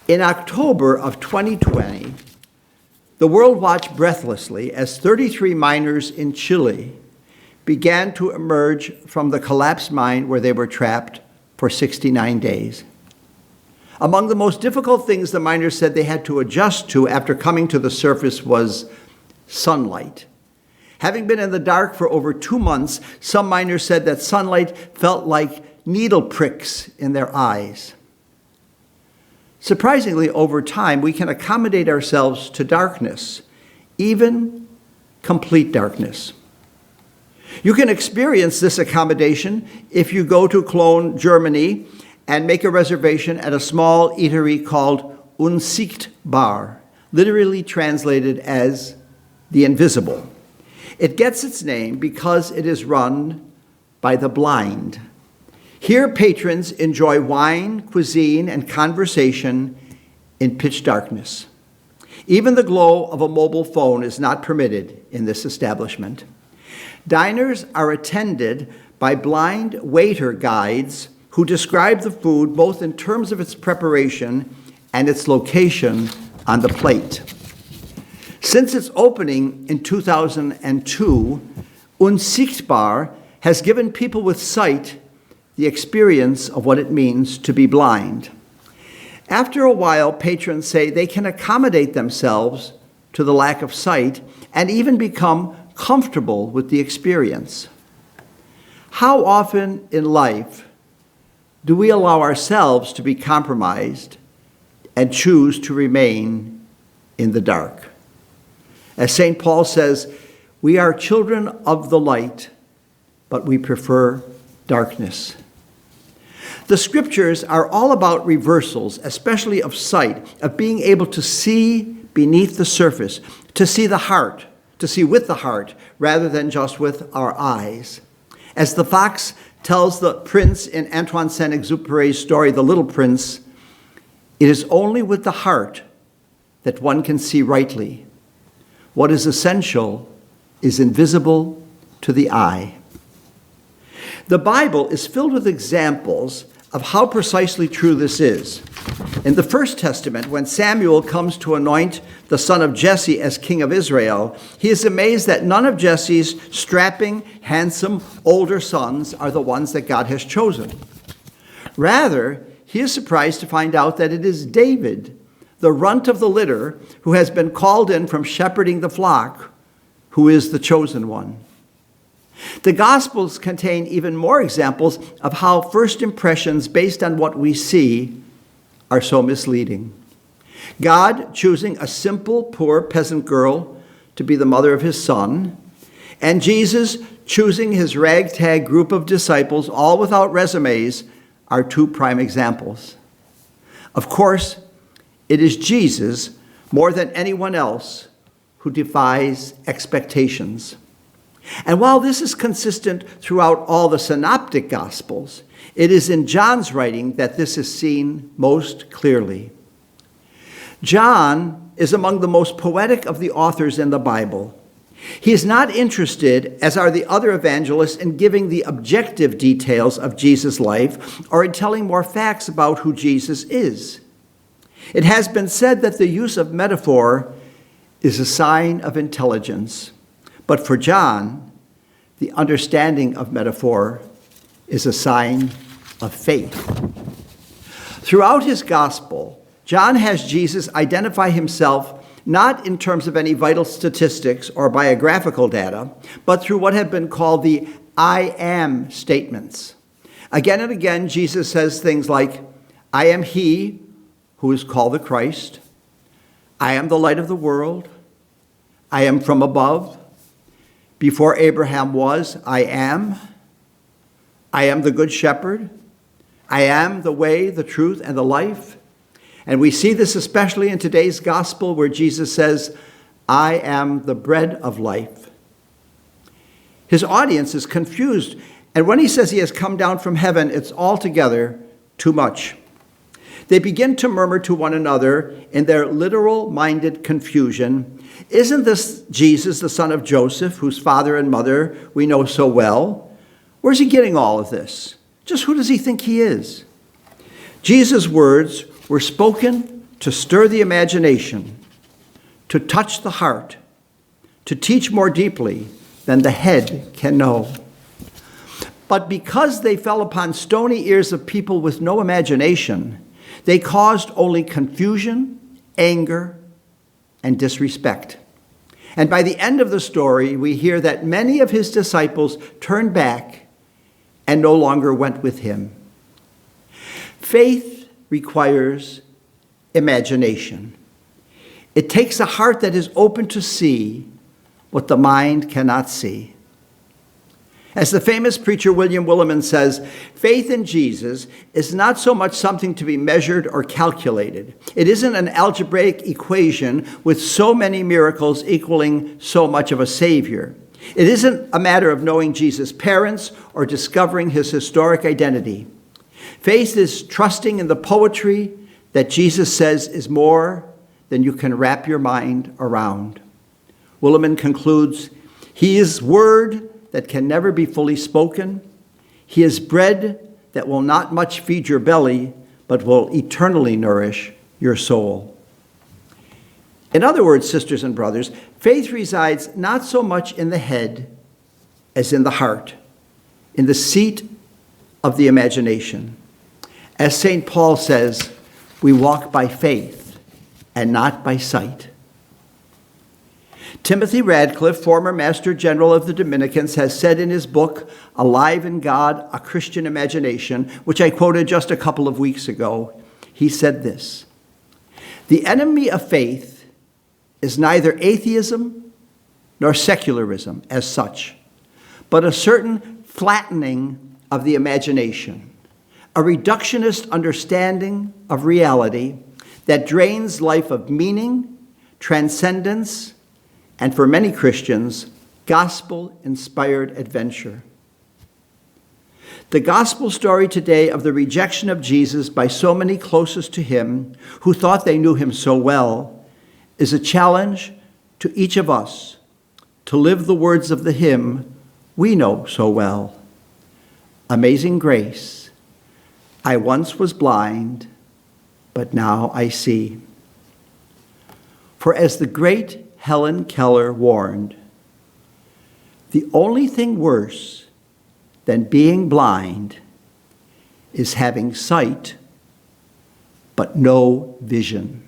In October of 2020, the world watched breathlessly as 33 miners in Chile began to emerge from the collapsed mine where they were trapped for 69 days. Among the most difficult things the miners said they had to adjust to after coming to the surface was sunlight. Having been in the dark for over 2 months, some miners said that sunlight felt like needle pricks in their eyes. Surprisingly, over time, we can accommodate ourselves to darkness, even complete darkness. You can experience this accommodation if you go to Cologne, Germany, and make a reservation at a small eatery called Unsichtbar, literally translated as the invisible. It gets its name because it is run by the blind. Here, patrons enjoy wine, cuisine, and conversation in pitch darkness. Even the glow of a mobile phone is not permitted in this establishment. Diners are attended by blind waiter guides who describe the food both in terms of its preparation and its location on the plate. Since its opening in 2002, Unsichtbar has given people with sight the experience of what it means to be blind. After a while, patrons say they can accommodate themselves to the lack of sight and even become comfortable with the experience. How often in life do we allow ourselves to be compromised and choose to remain in the dark? As St. Paul says, we are children of the light, but we prefer darkness. The scriptures are all about reversals, especially of sight, of being able to see beneath the surface, to see the heart, to see with the heart, rather than just with our eyes. As the fox tells the prince in Antoine Saint-Exupéry's story, The Little Prince, it is only with the heart that one can see rightly. What is essential is invisible to the eye. The Bible is filled with examples of how precisely true this is. In the First Testament, when Samuel comes to anoint the son of Jesse as king of Israel, he is amazed that none of Jesse's strapping, handsome, older sons are the ones that God has chosen. Rather, he is surprised to find out that it is David, the runt of the litter, who has been called in from shepherding the flock, who is the chosen one. The Gospels contain even more examples of how first impressions based on what we see are so misleading. God choosing a simple, poor peasant girl to be the mother of his son, and Jesus choosing his ragtag group of disciples, all without resumes, are two prime examples. Of course, it is Jesus, more than anyone else, who defies expectations. And while this is consistent throughout all the synoptic Gospels, it is in John's writing that this is seen most clearly. John is among the most poetic of the authors in the Bible. He is not interested, as are the other evangelists, in giving the objective details of Jesus' life or in telling more facts about who Jesus is. It has been said that the use of metaphor is a sign of intelligence. But for John, the understanding of metaphor is a sign of faith. Throughout his gospel, John has Jesus identify himself not in terms of any vital statistics or biographical data, but through what have been called the I am statements. Again and again, Jesus says things like, I am he who is called the Christ. I am the light of the world. I am from above. Before Abraham was, I am. I am the good shepherd. I am the way, the truth, and the life. And we see this especially in today's gospel where Jesus says, I am the bread of life. His audience is confused. And when he says he has come down from heaven, it's altogether too much. They begin to murmur to one another in their literal-minded confusion, isn't this Jesus, the son of Joseph, whose father and mother we know so well? Where's he getting all of this? Just who does he think he is? Jesus' words were spoken to stir the imagination, to touch the heart, to teach more deeply than the head can know. But because they fell upon stony ears of people with no imagination, they caused only confusion, anger, and disrespect. And by the end of the story, we hear that many of his disciples turned back and no longer went with him. Faith requires imagination. It takes a heart that is open to see what the mind cannot see. As the famous preacher William Willimon says, faith in Jesus is not so much something to be measured or calculated. It isn't an algebraic equation with so many miracles equaling so much of a Savior. It isn't a matter of knowing Jesus' parents or discovering his historic identity. Faith is trusting in the poetry that Jesus says is more than you can wrap your mind around. Willimon concludes, he is word that can never be fully spoken. He is bread that will not much feed your belly, but will eternally nourish your soul. In other words, sisters and brothers, faith resides not so much in the head as in the heart, in the seat of the imagination. As St. Paul says, we walk by faith and not by sight. Timothy Radcliffe, former Master General of the Dominicans, has said in his book, Alive in God, A Christian Imagination, which I quoted just a couple of weeks ago, he said this: the enemy of faith is neither atheism nor secularism as such, but a certain flattening of the imagination, a reductionist understanding of reality that drains life of meaning, transcendence, and for many Christians, gospel-inspired adventure. The gospel story today of the rejection of Jesus by so many closest to him who thought they knew him so well is a challenge to each of us to live the words of the hymn we know so well. Amazing grace, I once was blind, but now I see. For as the great Helen Keller warned, the only thing worse than being blind is having sight but no vision.